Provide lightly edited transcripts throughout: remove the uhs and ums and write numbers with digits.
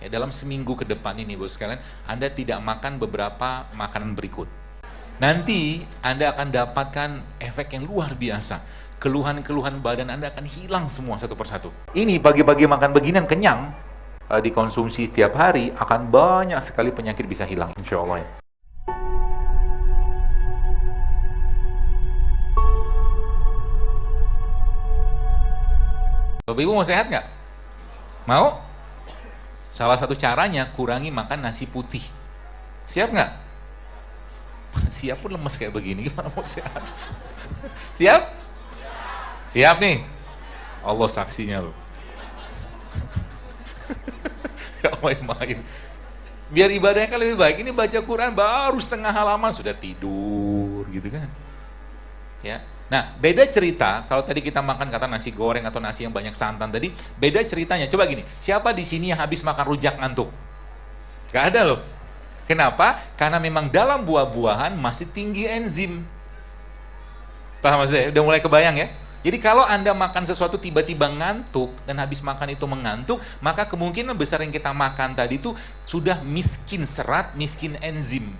Ya, dalam seminggu ke depan ini, bos sekalian, Anda tidak makan beberapa makanan berikut. Nanti Anda akan dapatkan efek yang luar biasa. Keluhan-keluhan badan Anda akan hilang semua satu persatu. Ini pagi-pagi makan beginian kenyang, dikonsumsi setiap hari, akan banyak sekali penyakit bisa hilang, insya Allah ya. Bapak Ibu mau sehat nggak? Mau? Salah satu caranya kurangi makan nasi putih. Siap nggak? Siap pun lemes kayak begini, gimana mau sehat? Siap? Siap nih? Allah saksinya loh. Gak main-main. Biar ibadahnya kan lebih baik. Ini baca Quran baru setengah halaman sudah tidur gitu kan. Ya. Nah, beda cerita kalau tadi kita makan kata nasi goreng atau nasi yang banyak santan tadi, beda ceritanya. Coba gini, siapa di sini yang habis makan rujak ngantuk? Gak ada loh. Kenapa? Karena memang dalam buah-buahan masih tinggi enzim. Paham maksudnya? Udah mulai kebayang ya? Jadi kalau Anda makan sesuatu tiba-tiba ngantuk dan habis makan itu mengantuk, maka kemungkinan besar yang kita makan tadi itu sudah miskin serat, miskin enzim.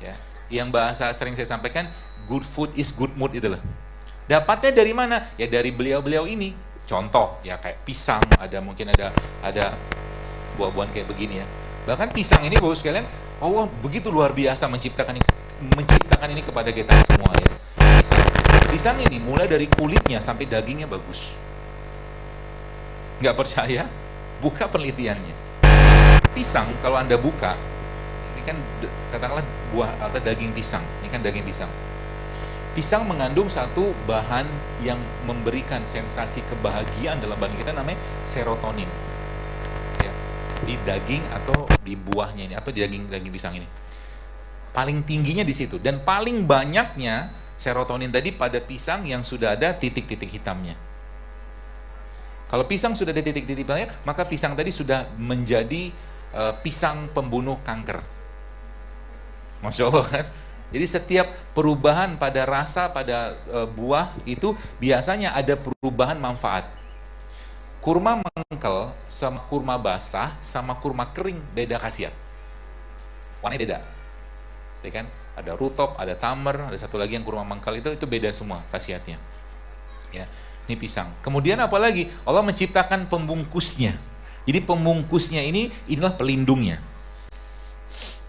Ya. Yang bahasa sering saya sampaikan, good food is good mood itulah. Dapatnya dari mana? Ya dari beliau-beliau ini. Contoh ya kayak pisang, mungkin ada buah-buahan kayak begini ya. Bahkan pisang ini Bapak sekalian, Allah begitu luar biasa menciptakan ini kepada kita semua ya. Pisang ini mulai dari kulitnya sampai dagingnya bagus. Nggak percaya? Buka penelitiannya. Pisang kalau Anda buka, ini kan katakanlah buah atau daging pisang. Ini kan daging pisang. Pisang mengandung satu bahan yang memberikan sensasi kebahagiaan dalam badan kita, namanya serotonin. Ya, di daging atau di buahnya ini, di daging pisang ini. Paling tingginya di situ dan paling banyaknya serotonin tadi pada pisang yang sudah ada titik-titik hitamnya. Kalau pisang sudah ada titik-titik hitamnya, maka pisang tadi sudah menjadi pisang pembunuh kanker. Masya Allah kan? Jadi setiap perubahan pada rasa pada buah itu biasanya ada perubahan manfaat. Kurma mengkel sama kurma basah sama kurma kering beda khasiat. Warnanya beda. Ya kan? Ada rutop, ada tamer, ada satu lagi yang kurma mangkal itu beda semua khasiatnya. Ya, ini pisang. Kemudian apa lagi? Allah menciptakan pembungkusnya. Jadi pembungkusnya inilah pelindungnya.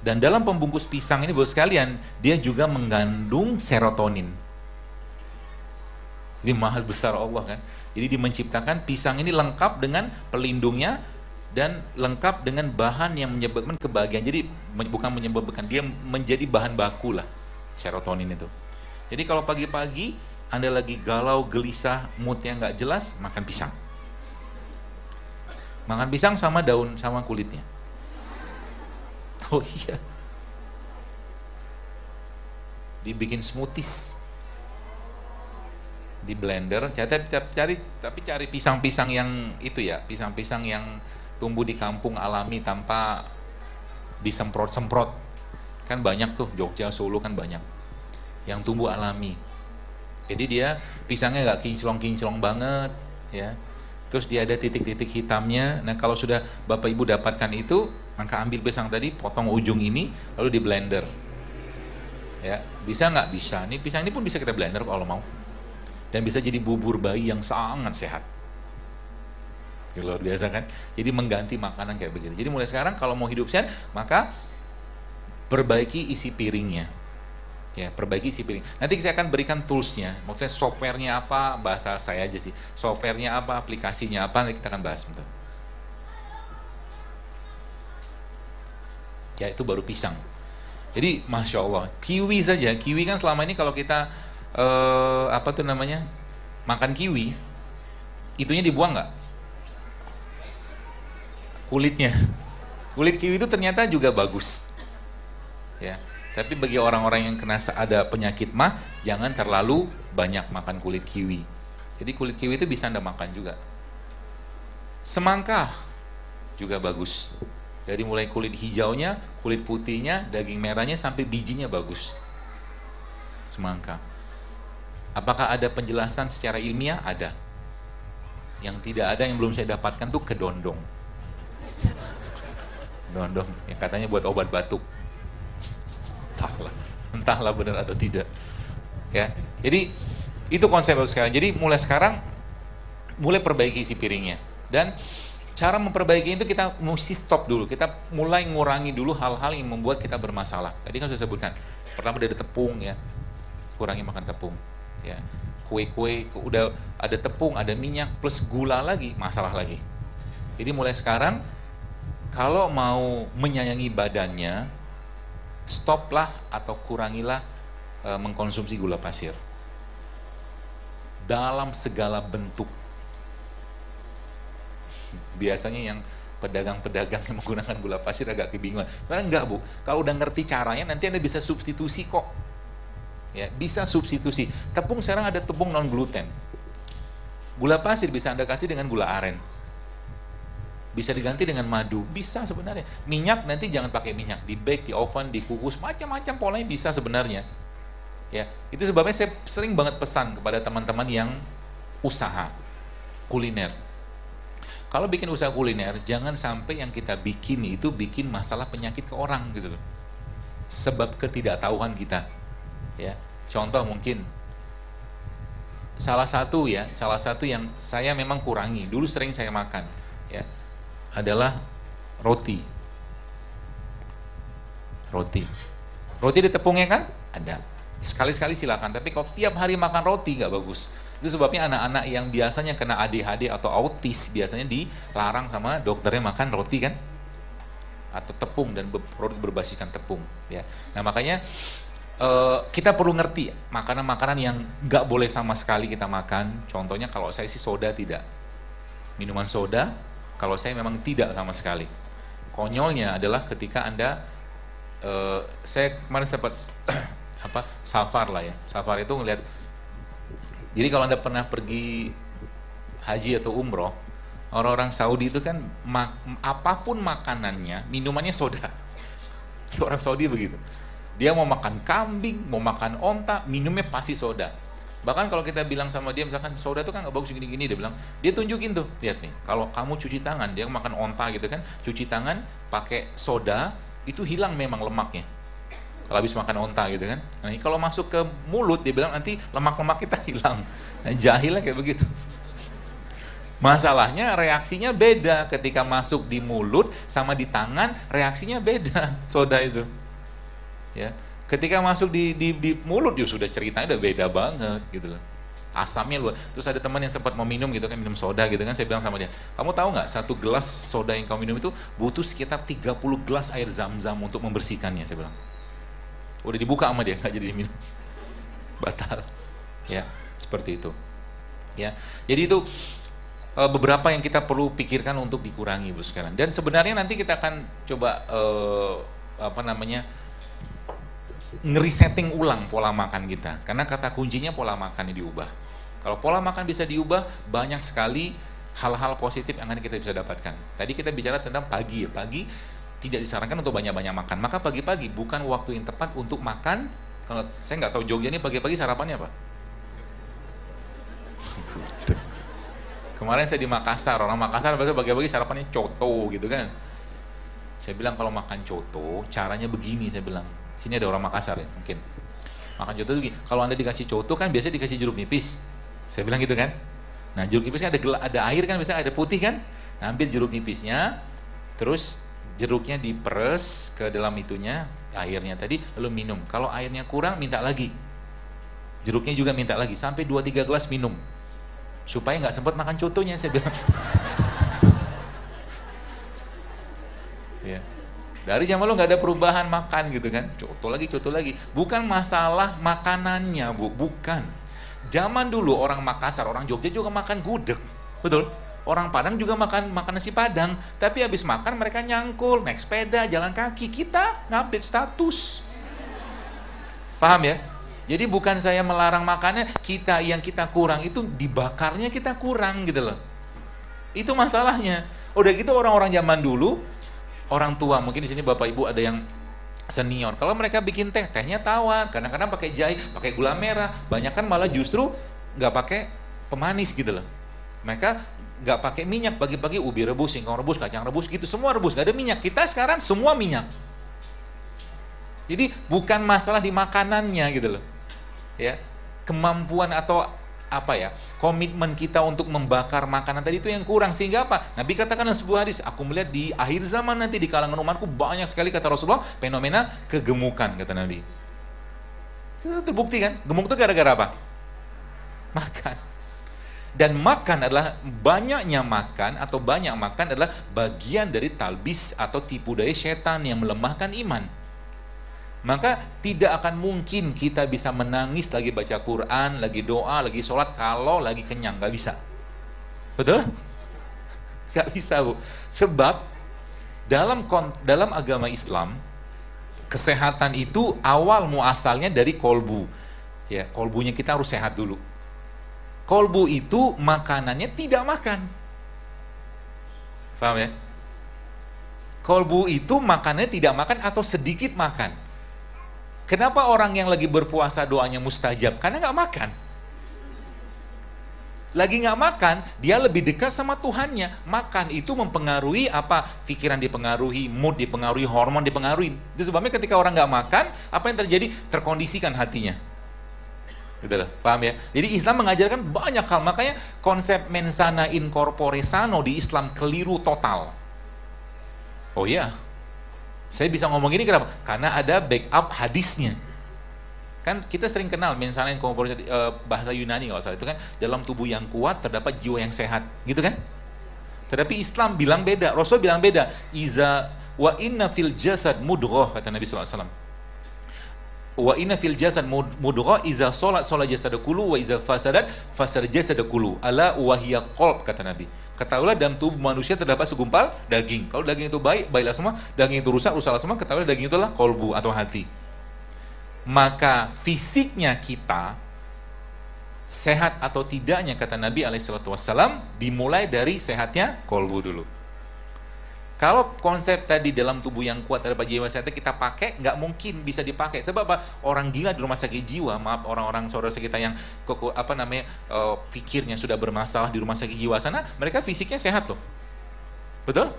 Dan dalam pembungkus pisang ini Bapak sekalian, dia juga mengandung serotonin. Ini mahal besar Allah kan. Jadi dia menciptakan pisang ini lengkap dengan pelindungnya dan lengkap dengan bahan yang menyebabkan kebahagiaan. Jadi bukan menyebabkan, dia menjadi bahan baku lah serotonin itu. Jadi kalau pagi-pagi Anda lagi galau, gelisah, moodnya nggak jelas, makan pisang. Makan pisang sama daun, sama kulitnya. Oh iya. Dibikin smoothies. Di blender, cari pisang-pisang yang itu ya, pisang-pisang yang tumbuh di kampung alami tanpa disemprot-semprot. Kan banyak tuh, Jogja, Solo kan banyak yang tumbuh alami. Jadi dia pisangnya nggak kinclong-kinclong banget ya. Terus dia ada titik-titik hitamnya. Nah kalau sudah Bapak Ibu dapatkan itu, maka ambil pisang tadi, potong ujung ini, lalu di blender. Ya, bisa nggak? Bisa. Ini pisang ini pun bisa kita blender kalau mau. Dan bisa jadi bubur bayi yang sangat sehat. Luar biasa kan? Jadi mengganti makanan kayak begitu. Jadi mulai sekarang kalau mau hidup sehat, maka perbaiki isi piringnya. Ya, perbaiki isi piring. Nanti saya akan berikan toolsnya. Maksudnya softwarenya apa, bahasa saya aja sih. Softwarenya apa, aplikasinya apa, nanti kita akan bahas bentar. Ya, itu baru pisang. Jadi Masya Allah, kiwi saja. Kiwi kan selama ini kalau kita makan kiwi, itunya dibuang nggak? Kulitnya. Kulit kiwi itu ternyata juga bagus. Ya. Tapi bagi orang-orang yang ada penyakit mah, jangan terlalu banyak makan kulit kiwi. Jadi kulit kiwi itu bisa Anda makan juga. Semangka juga bagus. Dari mulai kulit hijaunya, kulit putihnya, daging merahnya sampai bijinya bagus. Semangka. Apakah ada penjelasan secara ilmiah? Ada. Yang tidak ada, yang belum saya dapatkan tuh kedondong. Dondong, yang katanya buat obat batuk. Entahlah benar atau tidak. Ya, jadi itu konsep sekarang. Jadi mulai sekarang, mulai perbaiki isi piringnya. Dan cara memperbaiki itu kita mesti stop dulu. Kita mulai ngurangi dulu hal-hal yang membuat kita bermasalah. Tadi kan sudah sebutkan. Pertama dari tepung ya, kurangi makan tepung. Ya, kue-kue udah ada tepung, ada minyak plus gula lagi, masalah lagi. Jadi mulai sekarang, kalau mau menyayangi badannya, stoplah atau kurangilah mengkonsumsi gula pasir dalam segala bentuk. Biasanya yang pedagang-pedagang yang menggunakan gula pasir agak kebingungan. Karena enggak Bu, kalau udah ngerti caranya nanti Anda bisa substitusi kok. Ya, bisa substitusi. Tepung sekarang ada tepung non gluten. Gula pasir bisa Anda ganti dengan gula aren. Bisa diganti dengan madu, bisa sebenarnya. Minyak nanti jangan pakai minyak, di bake, di oven, dikukus, macam-macam polanya bisa sebenarnya. Ya, itu sebabnya saya sering banget pesan kepada teman-teman yang usaha kuliner. Kalau bikin usaha kuliner, jangan sampai yang kita bikin itu bikin masalah penyakit ke orang gitu loh. Sebab ketidaktahuan kita. Ya, contoh mungkin salah satu yang saya memang kurangi, dulu sering saya makan, ya, adalah roti. Roti di tepungnya kan? Ada. Sekali-sekali silakan, tapi kalau tiap hari makan roti nggak bagus. Itu sebabnya anak-anak yang biasanya kena ADHD atau autis biasanya dilarang sama dokternya makan roti kan? Atau tepung dan produk berbasiskan tepung. Ya. Nah makanya kita perlu ngerti makanan-makanan yang nggak boleh sama sekali kita makan. Contohnya kalau saya sih soda tidak. Minuman soda, kalau saya memang tidak sama sekali. Konyolnya adalah ketika Anda, saya kemarin sempat safar lah ya. Safar itu ngeliat. Jadi kalau Anda pernah pergi haji atau umroh, orang-orang Saudi itu kan apapun makanannya, minumannya soda. Orang Saudi begitu. Dia mau makan kambing, mau makan onta, minumnya pasti soda. Bahkan kalau kita bilang sama dia, misalkan soda itu kan nggak bagus gini-gini, dia tunjukin tuh, lihat nih, kalau kamu cuci tangan, dia makan onta gitu kan, cuci tangan pakai soda, itu hilang memang lemaknya. Kalau habis makan onta gitu kan, nah, kalau masuk ke mulut, dia bilang nanti lemak-lemak kita hilang. Nah, jahilnya kayak begitu. Masalahnya reaksinya beda ketika masuk di mulut sama di tangan, reaksinya beda soda itu. Ya. Ketika masuk di mulut ya sudah ceritanya udah beda banget gitu loh. Asamnya luar. Terus ada teman yang sempat mau minum gitu kan, minum soda gitu kan, saya bilang sama dia, kamu tahu nggak satu gelas soda yang kamu minum itu butuh sekitar 30 gelas air zam-zam untuk membersihkannya, saya bilang. Udah dibuka sama dia, nggak jadi diminum. Batal. Ya, seperti itu. Ya. Jadi itu beberapa yang kita perlu pikirkan untuk dikurangi Bu sekarang. Dan sebenarnya nanti kita akan coba ngerisetting ulang pola makan kita, karena kata kuncinya pola makan diubah. Kalau pola makan bisa diubah, banyak sekali hal-hal positif yang nanti kita bisa dapatkan. Tadi kita bicara tentang pagi ya, pagi tidak disarankan untuk banyak-banyak makan, maka pagi-pagi bukan waktu yang tepat untuk makan. Kalau saya nggak tahu Jogja ini pagi-pagi sarapannya apa? Kemarin saya di Makassar, orang Makassar biasanya pagi-pagi sarapannya coto gitu kan. Saya bilang kalau makan coto caranya begini, saya bilang. Sini ada orang Makassar ya, mungkin. Makan coto itu, kalau Anda dikasih coto kan biasanya dikasih jeruk nipis. Saya bilang gitu kan. Nah, jeruk nipisnya ada air kan, biasanya ada putih kan. Nah, ambil jeruk nipisnya, terus jeruknya diperes ke dalam itunya, airnya tadi, lalu minum. Kalau airnya kurang, minta lagi. Jeruknya juga minta lagi, sampai 2-3 gelas minum. Supaya nggak sempat makan cotonya, saya bilang. Ya. Dari zaman lo nggak ada perubahan makan gitu kan, coto lagi. Bukan masalah makanannya Bu, bukan. Zaman dulu orang Makassar, orang Jogja juga makan gudeg, betul. Orang Padang juga makan nasi Padang, tapi habis makan mereka nyangkul, naik sepeda, jalan kaki. Kita ngupdate status. Paham ya? Jadi bukan saya melarang makannya, yang kita kurang itu dibakarnya kita kurang gitu loh. Itu masalahnya. Udah gitu orang-orang zaman dulu, orang tua, mungkin di sini Bapak Ibu ada yang senior. Kalau mereka bikin tehnya tawar, kadang-kadang pakai jahe, pakai gula merah. Banyak kan malah justru nggak pakai pemanis gitu loh. Mereka nggak pakai minyak, pagi-pagi ubi rebus, singkong rebus, kacang rebus, gitu semua rebus, nggak ada minyak. Kita sekarang semua minyak. Jadi bukan masalah di makanannya gitu loh, ya, kemampuan atau apa ya, komitmen kita untuk membakar makanan tadi itu yang kurang, sehingga apa? Nabi katakan dalam sebuah hadis, aku melihat di akhir zaman nanti di kalangan umatku banyak sekali, kata Rasulullah, fenomena kegemukan, kata Nabi. Itu terbukti kan? Gemuk itu gara-gara apa? Makan. Dan makan adalah, banyaknya makan atau banyak makan adalah bagian dari talbis atau tipu daya setan yang melemahkan iman. Maka tidak akan mungkin kita bisa menangis lagi baca Quran, lagi doa, lagi sholat kalau lagi kenyang, gak bisa. Betul? Gak bisa, Bu. Sebab dalam agama Islam, kesehatan itu awal muasalnya dari kolbu. Ya, kolbunya kita harus sehat dulu. Kolbu itu makanannya tidak makan. Paham ya? Kolbu itu makanannya tidak makan atau sedikit makan. Kenapa orang yang lagi berpuasa doanya mustajab? Karena nggak makan. Lagi nggak makan, dia lebih dekat sama Tuhannya. Makan itu mempengaruhi apa? Pikiran dipengaruhi, mood dipengaruhi, hormon dipengaruhi. Itu sebabnya ketika orang nggak makan, apa yang terjadi? Terkondisikan hatinya. Gitu loh, paham ya? Jadi Islam mengajarkan banyak hal. Makanya konsep mensana in corpore sano di Islam keliru total. Oh iya, saya bisa ngomong ini kenapa? Karena ada backup hadisnya. Kan kita sering kenal mensana in corpore, bahasa Yunani nggak salah, itu kan dalam tubuh yang kuat terdapat jiwa yang sehat, gitu kan? Tetapi Islam bilang beda, Rasul bilang beda. Iza wa inna fil jasad mudghah, kata Nabi sallallahu alaihi wasallam. Wa inna fil jasad mudghah iza sholat jasad kullu wa iza fasad jasad kullu ala wa hiya qalb, kata Nabi. Ketahuilah dalam tubuh manusia terdapat segumpal daging. Kalau daging itu baik, baiklah semua. Daging itu rusak, rusaklah semua. Ketahuilah daging itulah kolbu atau hati. Maka fisiknya kita sehat atau tidaknya, kata Nabi SAW, dimulai dari sehatnya kolbu dulu. Kalau konsep tadi dalam tubuh yang kuat terdapat jiwa sehat kita pakai, nggak mungkin bisa dipakai. Sebab apa? Orang gila di rumah sakit jiwa, maaf, orang-orang saudara kita yang pikirnya sudah bermasalah di rumah sakit jiwa sana, mereka fisiknya sehat loh, betul?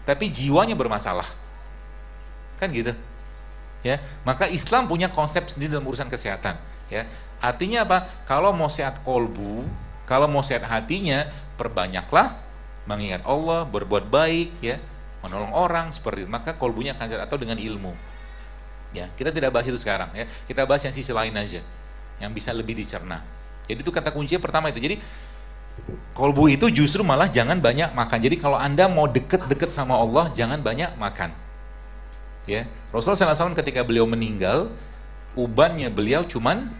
Tapi jiwanya bermasalah, kan gitu, ya. Maka Islam punya konsep sendiri dalam urusan kesehatan, ya. Artinya apa? Kalau mau sehat kolbu, kalau mau sehat hatinya, perbanyaklah mengingat Allah, berbuat baik, ya, menolong orang seperti itu, maka kolbunya akan sehat, atau dengan ilmu. Ya, kita tidak bahas itu sekarang, ya. Kita bahas yang sisi lain aja, yang bisa lebih dicerna. Jadi itu kata kuncinya pertama itu. Jadi kolbu itu justru malah jangan banyak makan. Jadi kalau Anda mau deket-deket sama Allah, jangan banyak makan. Ya, Rasulullah SAW ketika beliau meninggal, ubannya beliau cuman,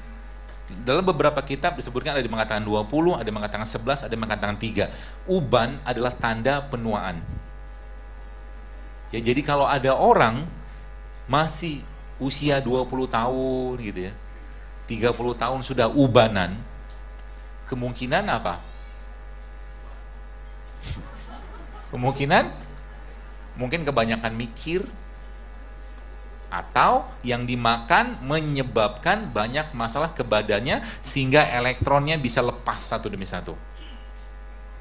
dalam beberapa kitab disebutkan ada yang mengatakan 20, ada yang mengatakan 11, ada yang mengatakan 3. Uban adalah tanda penuaan. Ya, jadi kalau ada orang masih usia 20 tahun gitu ya, 30 tahun sudah ubanan, kemungkinan apa? Kemungkinan mungkin kebanyakan mikir, atau yang dimakan menyebabkan banyak masalah ke badannya sehingga elektronnya bisa lepas satu demi satu.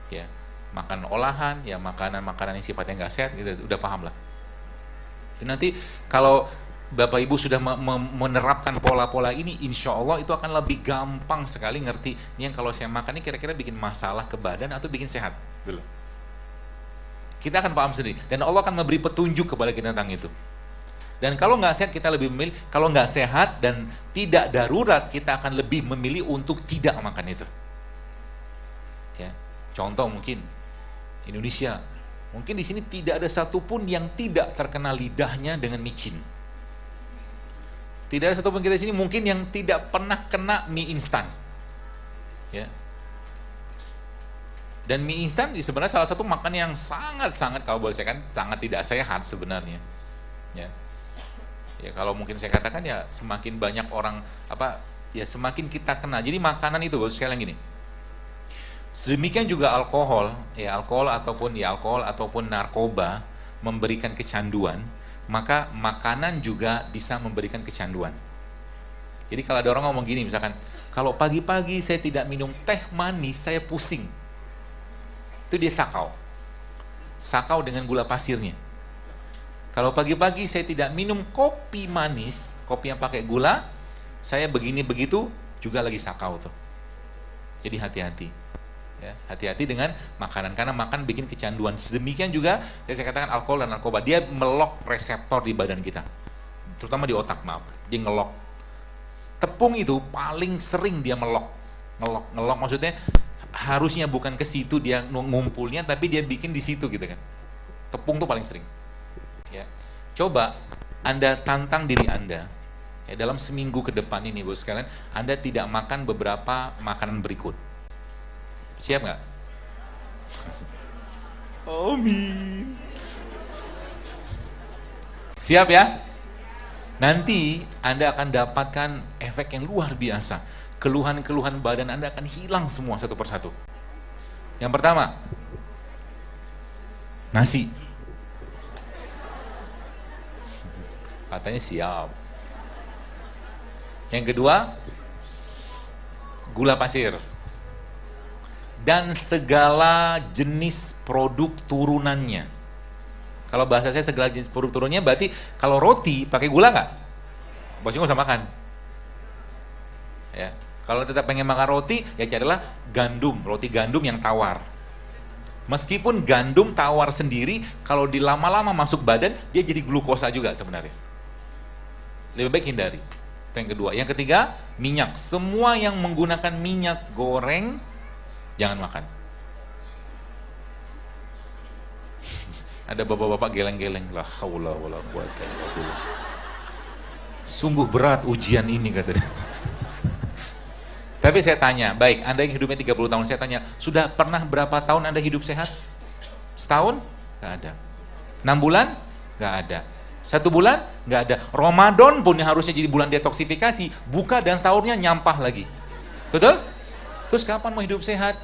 Ya, makan olahan, ya makanan-makanan yang sifatnya nggak sehat, gitu, udah paham lah. Dan nanti kalau Bapak Ibu sudah menerapkan pola-pola ini, insya Allah itu akan lebih gampang sekali ngerti ini yang kalau saya makan ini kira-kira bikin masalah ke badan atau bikin sehat, dulu. Kita akan paham sendiri, dan Allah akan memberi petunjuk kepada kita tentang itu. Dan kalau nggak sehat kita lebih memilih, kalau nggak sehat dan tidak darurat kita akan lebih memilih untuk tidak makan itu. Ya, contoh mungkin Indonesia, mungkin di sini tidak ada satupun yang tidak terkena lidahnya dengan micin. Tidak ada satupun kita di sini mungkin yang tidak pernah kena mie instan. Ya. Dan mie instan sebenarnya salah satu makan yang sangat-sangat, kalau boleh saya katakan, sangat tidak sehat sebenarnya. Ya. Ya kalau mungkin saya katakan ya semakin banyak orang ya semakin kita kena. Jadi makanan itu sekali lagi gini. Sedemikian juga alkohol ataupun narkoba memberikan kecanduan, maka makanan juga bisa memberikan kecanduan. Jadi kalau ada orang ngomong gini misalkan, kalau pagi-pagi saya tidak minum teh manis saya pusing. Itu dia sakau. Sakau dengan gula pasirnya. Kalau pagi-pagi saya tidak minum kopi manis, kopi yang pakai gula, saya begini begitu juga lagi sakau tuh. Jadi hati-hati. Ya, hati-hati dengan makanan, karena makan bikin kecanduan. Sedemikian juga saya katakan alkohol dan narkoba, dia melok reseptor di badan kita, terutama di otak, maaf, dia ngelok. Tepung itu paling sering dia ngelok maksudnya harusnya bukan ke situ dia ngumpulnya, tapi dia bikin di situ gitu kan. Tepung tuh paling sering. Ya, coba Anda tantang diri Anda, ya, dalam seminggu ke depan ini, bos sekalian, Anda tidak makan beberapa makanan berikut. Siap nggak? Amin. Siap ya? Nanti Anda akan dapatkan efek yang luar biasa. Keluhan-keluhan badan Anda akan hilang semua satu persatu. Yang pertama, nasi. Katanya siap. Yang kedua, gula pasir. Dan segala jenis produk turunannya. Kalau bahasa saya segala jenis produk turunannya berarti kalau roti pakai gula nggak? Bosnya nggak usah makan. Ya, kalau tetap pengen makan roti, ya carilah gandum, roti gandum yang tawar. Meskipun gandum tawar sendiri, kalau di lama-lama masuk badan, dia jadi glukosa juga sebenarnya. Lebih baik hindari. Itu yang kedua. Yang ketiga, minyak. Semua yang menggunakan minyak goreng, jangan makan. Ada bapak-bapak geleng-geleng, la haula wala quwata illa billah. Sungguh berat ujian ini katanya. Tapi saya tanya, baik, Anda yang hidupnya 30 tahun, saya tanya, sudah pernah berapa tahun Anda hidup sehat? Setahun? Gak ada. 6 bulan? Gak ada. 1 bulan? Gak ada. Ramadan pun yang harusnya jadi bulan detoksifikasi, buka dan sahurnya nyampah lagi. Betul? Terus kapan mau hidup sehat?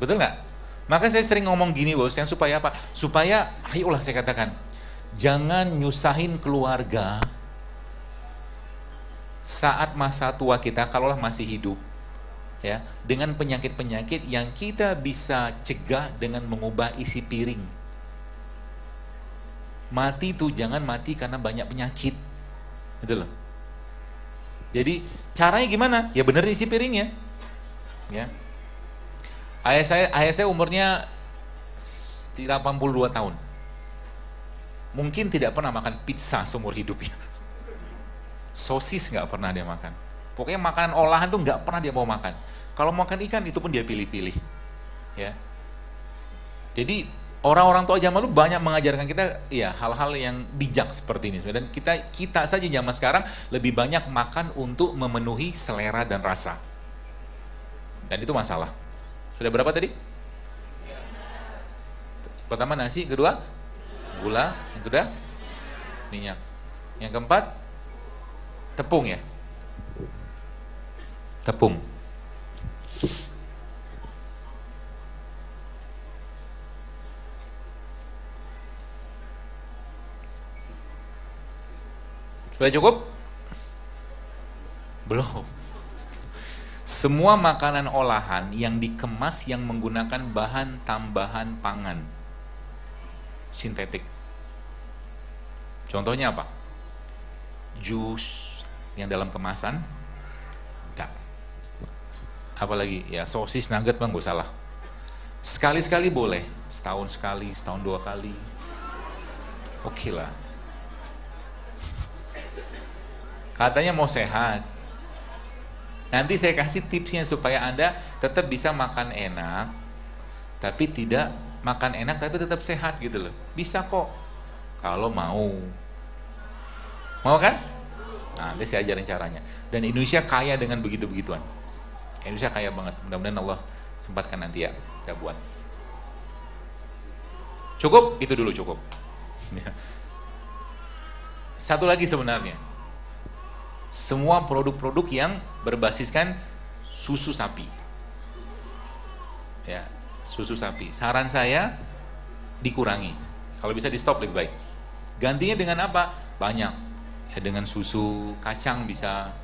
Betul nggak? Maka saya sering ngomong gini, bos, yang supaya apa? Supaya, ayolah saya katakan, jangan nyusahin keluarga saat masa tua kita, kalaulah masih hidup, ya, dengan penyakit-penyakit yang kita bisa cegah dengan mengubah isi piring. Mati tuh jangan mati karena banyak penyakit, gitu loh. Jadi caranya gimana? Ya benerin isi piringnya. Ya. Ayah saya umurnya 82 tahun. Mungkin tidak pernah makan pizza seumur hidupnya. Sosis nggak pernah dia makan. Pokoknya makanan olahan tuh nggak pernah dia mau makan. Kalau makan ikan itu pun dia pilih-pilih. Ya. Jadi orang-orang tua zaman dulu banyak mengajarkan kita ya hal-hal yang bijak seperti ini. Dan kita saja zaman sekarang lebih banyak makan untuk memenuhi selera dan rasa. Dan itu masalah. Sudah berapa tadi? Pertama nasi, kedua gula, yang kedua minyak, yang keempat tepung ya, tepung. Sudah cukup? Belum. Semua makanan olahan yang dikemas yang menggunakan bahan tambahan pangan sintetik. Contohnya apa? Jus yang dalam kemasan, tidak. Apalagi ya sosis, nugget, bang, gak salah. Sekali-sekali boleh, setahun sekali, setahun 2 kali, oke lah. Katanya mau sehat. Nanti saya kasih tipsnya supaya Anda tetap bisa makan enak, tapi tidak makan enak tapi tetap sehat gitu loh. Bisa kok, kalau mau. Mau kan? Nah, nanti saya ajarin caranya. Dan Indonesia kaya dengan begitu-begituan. Indonesia kaya banget. Mudah-mudahan Allah sempatkan nanti ya kita buat. Cukup? Itu dulu cukup. Satu lagi sebenarnya. Semua produk-produk yang berbasiskan susu sapi, ya, susu sapi, saran saya dikurangi. Kalau bisa di stop lebih baik. Gantinya dengan apa? Banyak. Ya, dengan susu kacang bisa.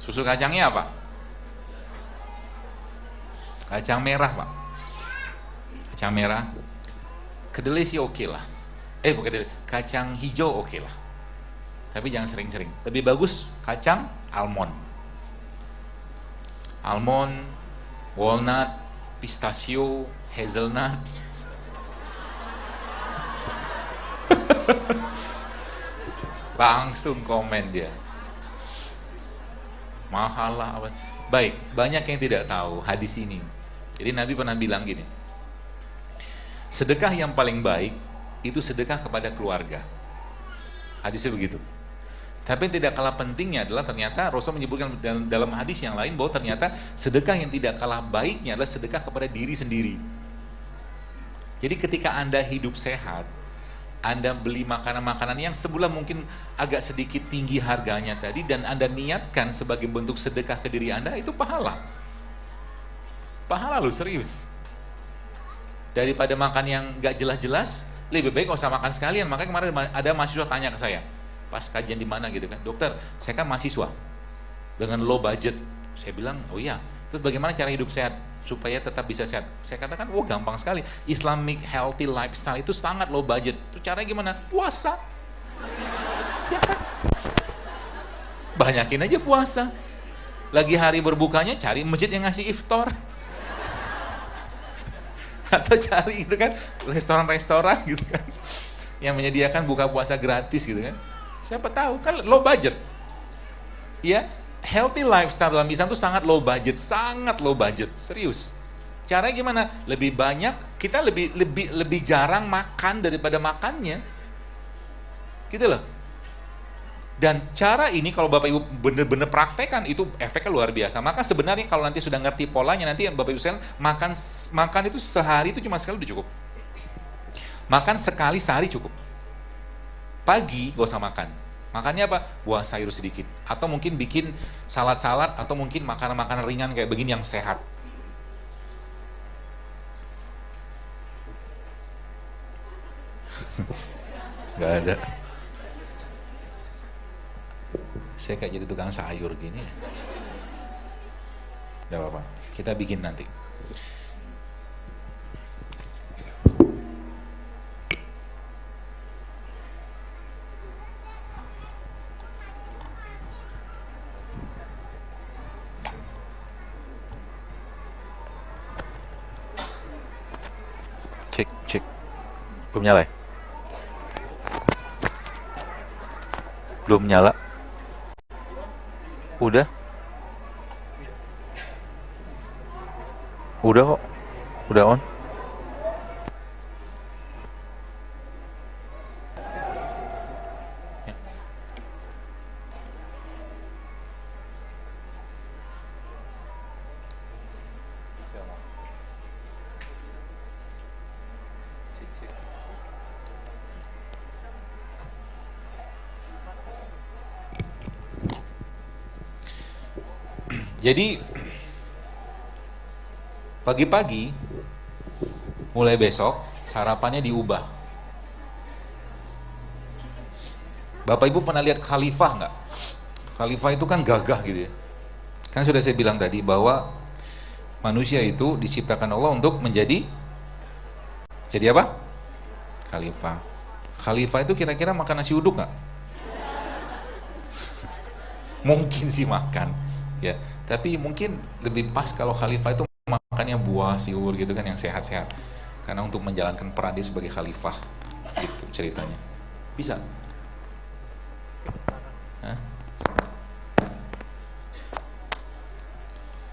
Susu kacangnya apa? Kacang merah, Pak. Kacang merah. Kedelai sih oke lah. Bukan kedelai, kacang hijau oke lah. Tapi jangan sering-sering. Lebih bagus kacang almond. Almond, walnut, pistachio, hazelnut. Langsung komen dia. Mahal lah apa. Baik, banyak yang tidak tahu hadis ini. Jadi Nabi pernah bilang gini, sedekah yang paling baik itu sedekah kepada keluarga. Hadisnya begitu. Tapi yang tidak kalah pentingnya adalah ternyata Rasul menyebutkan dalam hadis yang lain bahwa ternyata sedekah yang tidak kalah baiknya adalah sedekah kepada diri sendiri. Jadi ketika Anda hidup sehat, Anda beli makanan-makanan yang sebulan mungkin agak sedikit tinggi harganya tadi, dan Anda niatkan sebagai bentuk sedekah ke diri Anda, itu pahala. Pahala loh, serius. Daripada makan yang gak jelas-jelas, lebih baik gak usah makan sekalian. Makanya kemarin ada mahasiswa tanya ke saya, pas kajian di mana gitu kan, dokter, saya kan mahasiswa dengan low budget. Saya bilang, oh iya, terus bagaimana cara hidup sehat supaya tetap bisa sehat? Saya katakan, oh gampang sekali. Islamic healthy lifestyle itu sangat low budget. Itu caranya gimana? Puasa. Ya kan? Banyakin aja puasa. Lagi hari berbukanya, cari masjid yang ngasih iftar. Atau cari gitu kan, restoran-restoran gitu kan, yang menyediakan buka puasa gratis gitu kan. Siapa tahu, kan low budget. Ya, healthy lifestyle dalam Islam itu sangat low budget, serius. Caranya gimana? Lebih banyak, kita lebih jarang makan daripada makannya, gitu loh. Dan cara ini kalau Bapak Ibu benar-benar praktekkan, itu efeknya luar biasa. Maka sebenarnya kalau nanti sudah ngerti polanya, nanti Bapak Ibu sekalian makan itu sehari itu cuma sekali udah cukup. Makan sekali sehari cukup. Pagi gak usah makan. Makannya apa? Buah sayur sedikit, atau mungkin bikin salad-salad, atau mungkin makanan-makanan ringan kayak begini yang sehat. Gak ada. Saya kayak jadi tukang sayur gini. Gak apa-apa, kita bikin nanti. Cek. Belum nyala ya? Belum nyala. Udah kok. Udah on. Jadi pagi-pagi mulai besok sarapannya diubah. Bapak Ibu pernah lihat khalifah nggak? Khalifah itu kan gagah gitu ya. Kan sudah saya bilang tadi bahwa manusia itu diciptakan Allah untuk menjadi apa? Khalifah. Khalifah itu kira-kira makan nasi uduk nggak? Mungkin sih makan, ya. Tapi mungkin lebih pas kalau khalifah itu makannya buah, sayur gitu kan, yang sehat-sehat. Karena untuk menjalankan peran dia sebagai khalifah, gitu ceritanya. Bisa? Hah?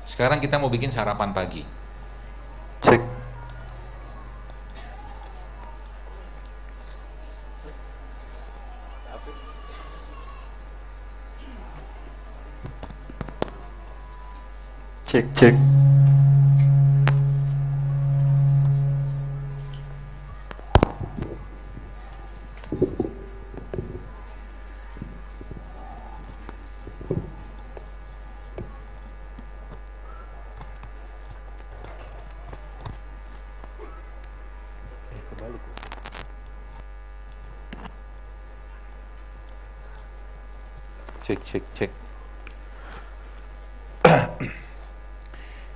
Sekarang kita mau bikin sarapan pagi. Cek. Cek. Cek.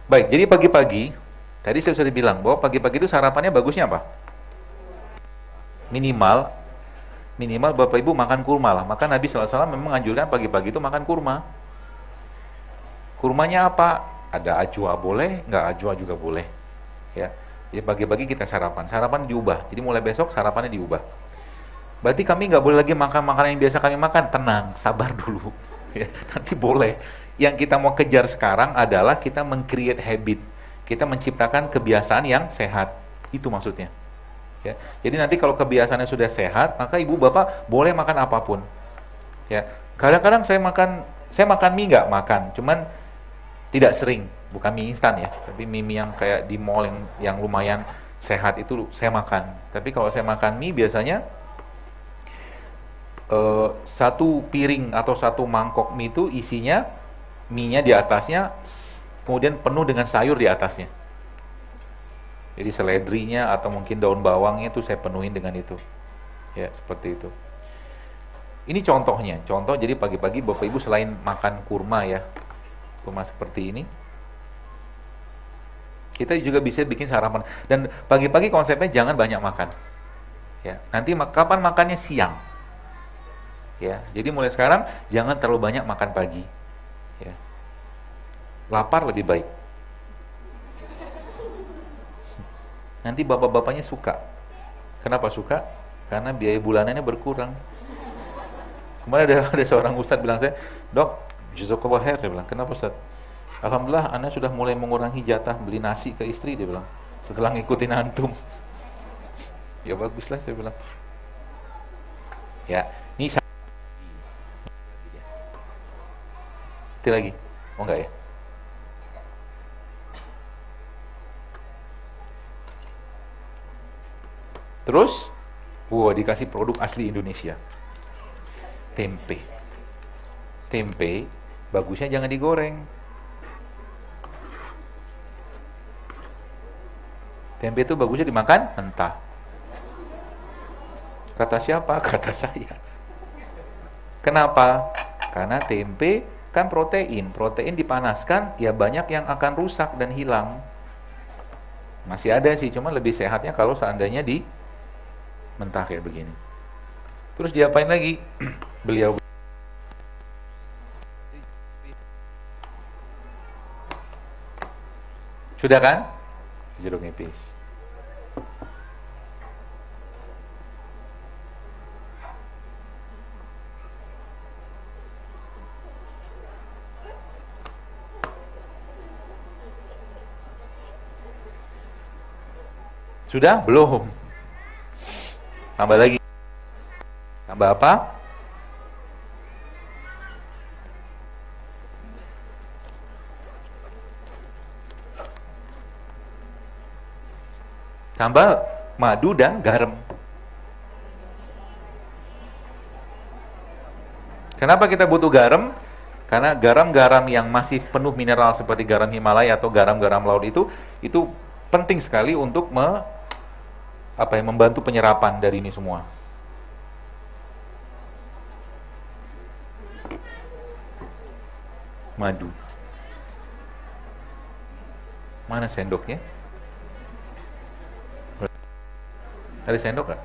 Baik, jadi pagi-pagi, tadi saya sudah bilang bahwa pagi-pagi itu sarapannya bagusnya apa? Minimal, minimal Bapak Ibu makan kurma lah. Maka Nabi SAW memang menganjurkan pagi-pagi itu makan kurma. Kurmanya apa? Ada ajwa boleh, nggak ajwa juga boleh. Ya, jadi pagi-pagi kita sarapan. Sarapan diubah. Jadi mulai besok sarapannya diubah. Berarti kami nggak boleh lagi makan makanan yang biasa kami makan. Tenang, sabar dulu. Ya, nanti boleh. Yang kita mau kejar sekarang adalah kita meng-create habit. Kita menciptakan kebiasaan yang sehat. Itu maksudnya. Ya. Jadi nanti kalau kebiasaannya sudah sehat, maka ibu bapak boleh makan apapun. Ya. Kadang-kadang saya makan mie nggak makan, cuman tidak sering, bukan mie instan ya, tapi mie yang kayak di mall yang lumayan sehat itu saya makan. Tapi kalau saya makan mie biasanya satu piring atau satu mangkok mie itu isinya mie-nya di atasnya, kemudian penuh dengan sayur di atasnya. Jadi seledrinya atau mungkin daun bawangnya itu saya penuhin dengan itu. Ya, seperti itu. Ini contohnya. Contoh jadi pagi-pagi Bapak Ibu selain makan kurma ya, kurma seperti ini, kita juga bisa bikin sarapan. Dan pagi-pagi konsepnya jangan banyak makan. Ya, nanti kapan makannya? Siang. Ya, jadi mulai sekarang jangan terlalu banyak makan pagi. Ya. Lapar lebih baik. Nanti bapak-bapaknya suka. Kenapa suka? Karena biaya bulanannya berkurang. Kemarin ada seorang ustadz bilang saya, "Dok, jazakallah khair," dia bilang. "Kenapa Ustaz?" "Alhamdulillah, Anda sudah mulai mengurangi jatah beli nasi ke istri," dia bilang, "setelah ngikutin antum." Ya baguslah, saya bilang. Ya, ini lagi. Oh enggak ya? Terus, dikasih produk asli Indonesia. Tempe. Tempe, bagusnya jangan digoreng. Tempe itu bagusnya dimakan mentah. Kata siapa? Kata saya. Kenapa? Karena tempe kan protein. Protein dipanaskan, ya banyak yang akan rusak dan hilang. Masih ada sih, cuma lebih sehatnya kalau seandainya di mentah kayak begini. Terus diapain lagi? Beliau sudah kan? Jeruk nipis. Sudah? Belum. Tambah lagi. Tambah apa? Tambah madu dan garam. Kenapa kita butuh garam? Karena garam-garam yang masih penuh mineral seperti garam Himalaya atau garam-garam laut itu penting sekali untuk membantu penyerapan dari ini semua. Madu. Mana sendoknya? Ada sendok nggak?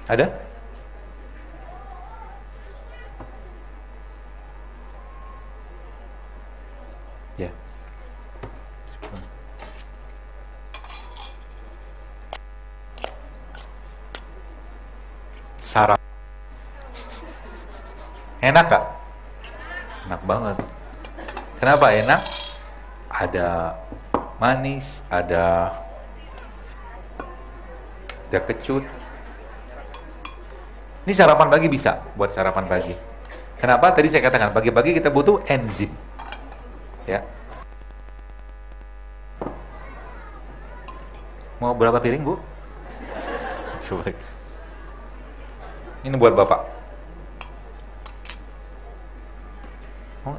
Ada? Ya. Sarap. Enak gak? Enak banget. Kenapa enak? Ada manis, ada udah kecut. Ini sarapan pagi bisa, buat sarapan pagi. Kenapa? Tadi saya katakan, pagi-pagi kita butuh enzim. Ya. Mau berapa piring, Bu? Coba. Ini buat Bapak. Oh.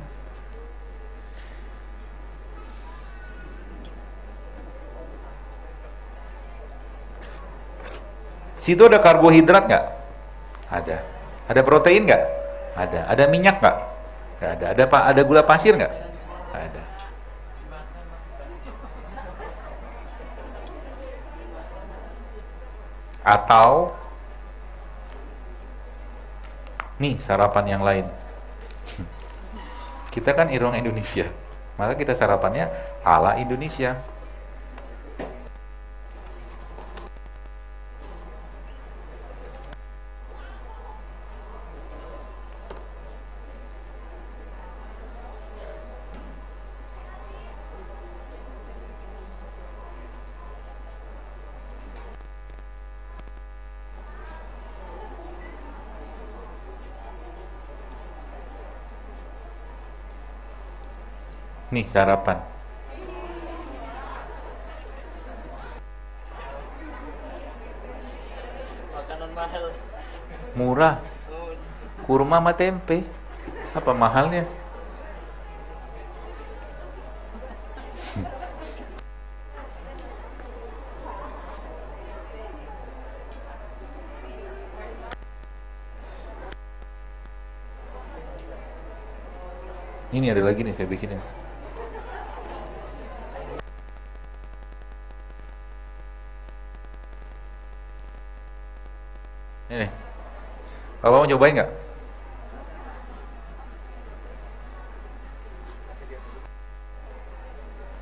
Situ ada karbohidrat nggak? Ada. Ada protein nggak? Ada. Ada minyak nggak? Nggak ada. Ada gula pasir nggak? Ada. Atau nih sarapan yang lain. Kita kan orang Indonesia, maka kita sarapannya ala Indonesia. Nih sarapan. Makanan mahal. Murah. Kurma sama tempe. Apa mahalnya? Ini ada lagi nih saya bikinin. Ini. Bapak mau cobain nggak?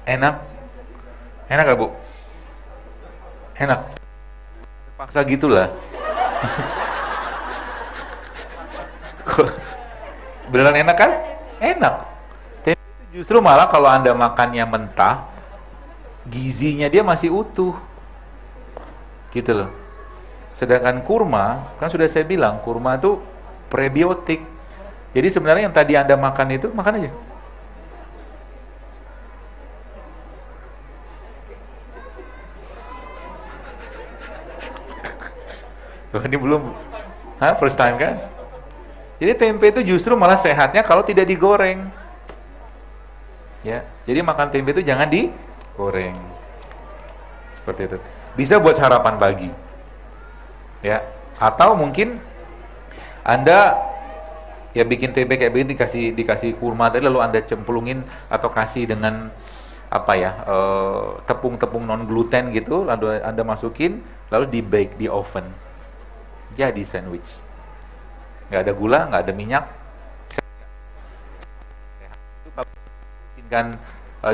Enak? Enak gak, Bu? Enak? Paksa gitulah. Beneran enak kan? Enak. Tempe itu justru malah kalau Anda makannya mentah, gizinya dia masih utuh. Gitu loh. Sedangkan kurma, kan sudah saya bilang, kurma itu prebiotik. Jadi sebenarnya yang tadi Anda makan itu, makan aja. Tuh, ini belum, first time kan? Jadi tempe itu justru malah sehatnya kalau tidak digoreng. Ya, jadi makan tempe itu jangan digoreng. Seperti itu. Bisa buat sarapan pagi. Ya, atau mungkin Anda ya bikin tempe kayak begini dikasih kurma tadi lalu Anda cemplungin atau kasih dengan apa ya tepung-tepung non gluten gitu lalu Anda masukin lalu di bake di oven jadi sandwich, nggak ada gula, nggak ada minyak. Itu kalau kan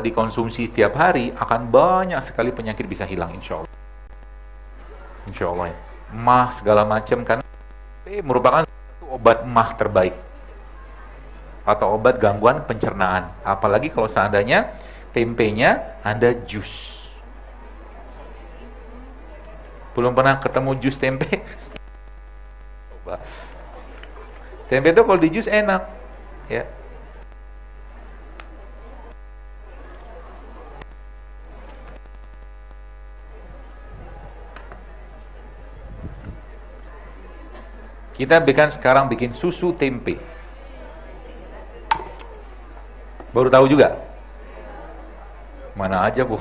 dikonsumsi setiap hari akan banyak sekali penyakit bisa hilang insya Allah. Insya Allah ya. Mah segala macam kan merupakan satu obat mah terbaik atau obat gangguan pencernaan, apalagi kalau seandainya tempenya Anda jus. Belum pernah ketemu jus tempe? Coba. Tempe itu kalau di jus enak ya. Kita sekarang bikin susu tempe. Baru tahu juga? Mana aja, Bu?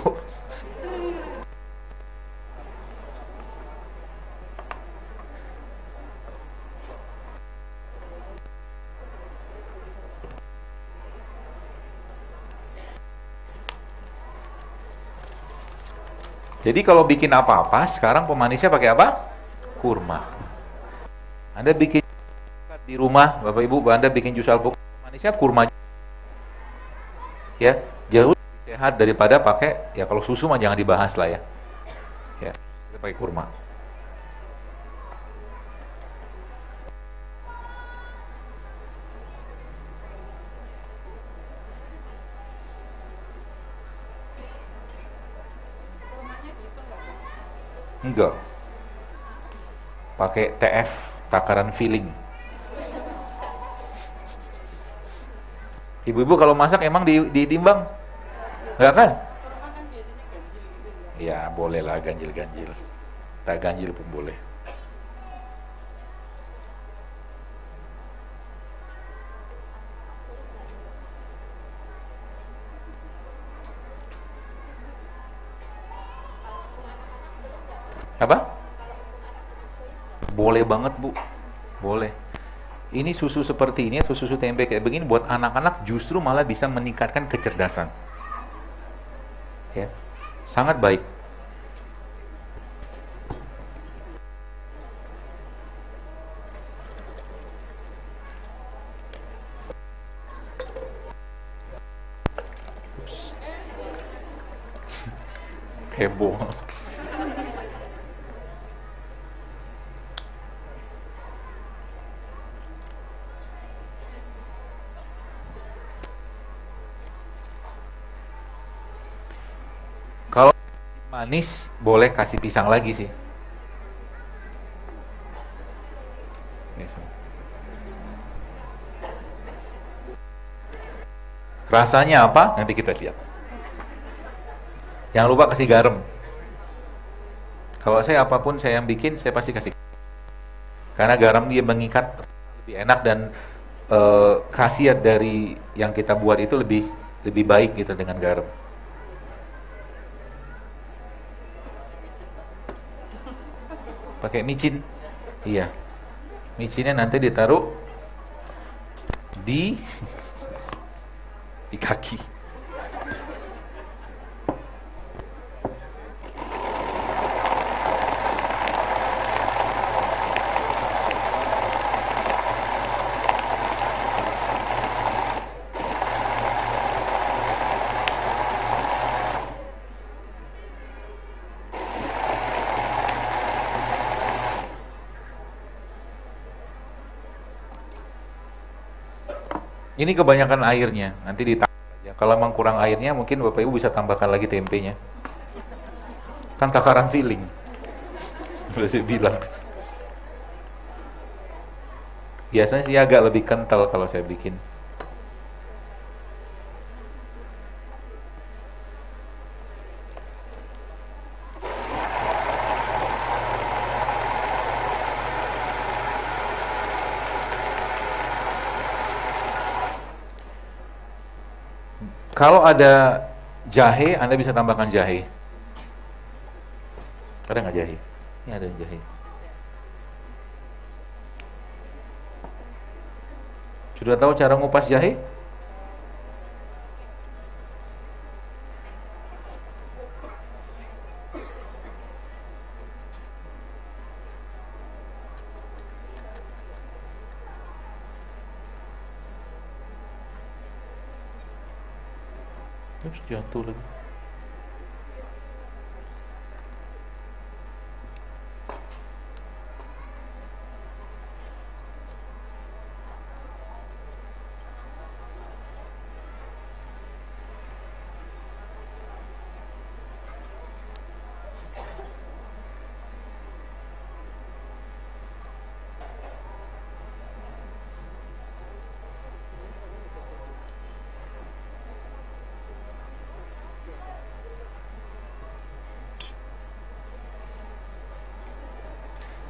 Jadi kalau bikin apa-apa, sekarang pemanisnya pakai apa? Kurma. Anda bikin di rumah, Bapak Ibu, Anda bikin jus alpukat, manisnya kurma. Ya, jauh lebih sehat daripada pakai ya kalau susu mah jangan dibahas lah ya. Ya, kita pakai kurma. Enggak. pakai TF, takaran filling. Ibu-ibu kalau masak emang ditimbang? Enggak kan? Ya boleh lah ganjil-ganjil. Tak ganjil pun boleh. Apa? Boleh banget Bu, boleh. Ini susu seperti ini atau susu tempe kayak begini buat anak-anak justru malah bisa meningkatkan kecerdasan. Ya, sangat baik. Heboh. Kalau manis boleh kasih pisang lagi sih. Rasanya apa? Nanti kita lihat. Jangan lupa kasih garam. Kalau saya apapun saya yang bikin, saya pasti kasih. Karena garam dia mengikat lebih enak dan khasiat dari yang kita buat itu lebih baik gitu dengan garam. Pakai micin. Iya. Micinnya nanti ditaruh di kaki. Ini kebanyakan airnya, nanti ditambah aja. Kalau memang kurang airnya, mungkin Bapak Ibu bisa tambahkan lagi tempenya. Kan takaran filling. Sudah saya bilang. Biasanya sih agak lebih kental kalau saya bikin. Kalau ada jahe, Anda bisa tambahkan jahe. Ada nggak jahe? Ini ada jahe. Sudah tahu cara ngupas jahe? Terus jatuh lagi.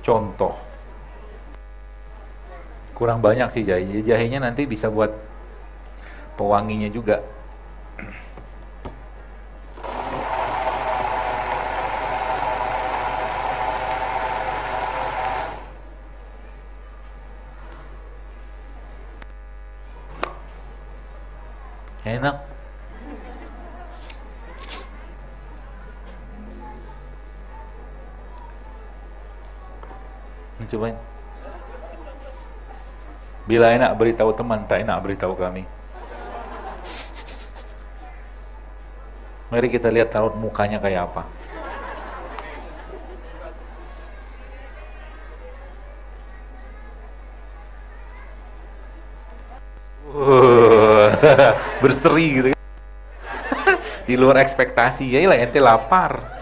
Contoh. Kurang banyak sih jahe. Jahenya nanti bisa buat pewanginya juga. Enak. Cobain. Bila enak beritahu teman, tak enak beritahu kami. Mari kita lihat taruh mukanya kayak apa. Berseri gitu kan. Di luar ekspektasi. Ya iyalah ente lapar.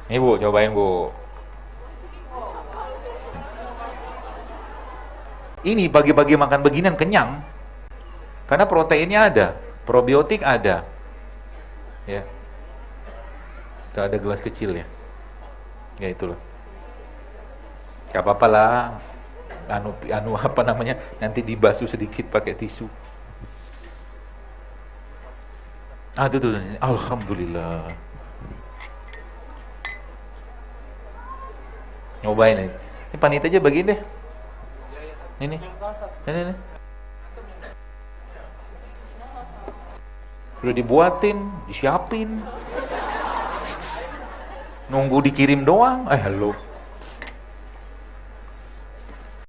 Nih Bu, cobain Bu. Ini bagi-bagi makan beginian kenyang. Karena proteinnya ada, probiotik ada. Ya. Gak ada gelas kecil ya. Ya itulah. Gak apa-apa lah. Anu apa namanya? Nanti dibasuh sedikit pakai tisu. Tuh. Alhamdulillah. Nyobain nih. Ini panitia aja bagiin deh. Ini. Udah dibuatin, disiapin. Nunggu dikirim doang. Halo.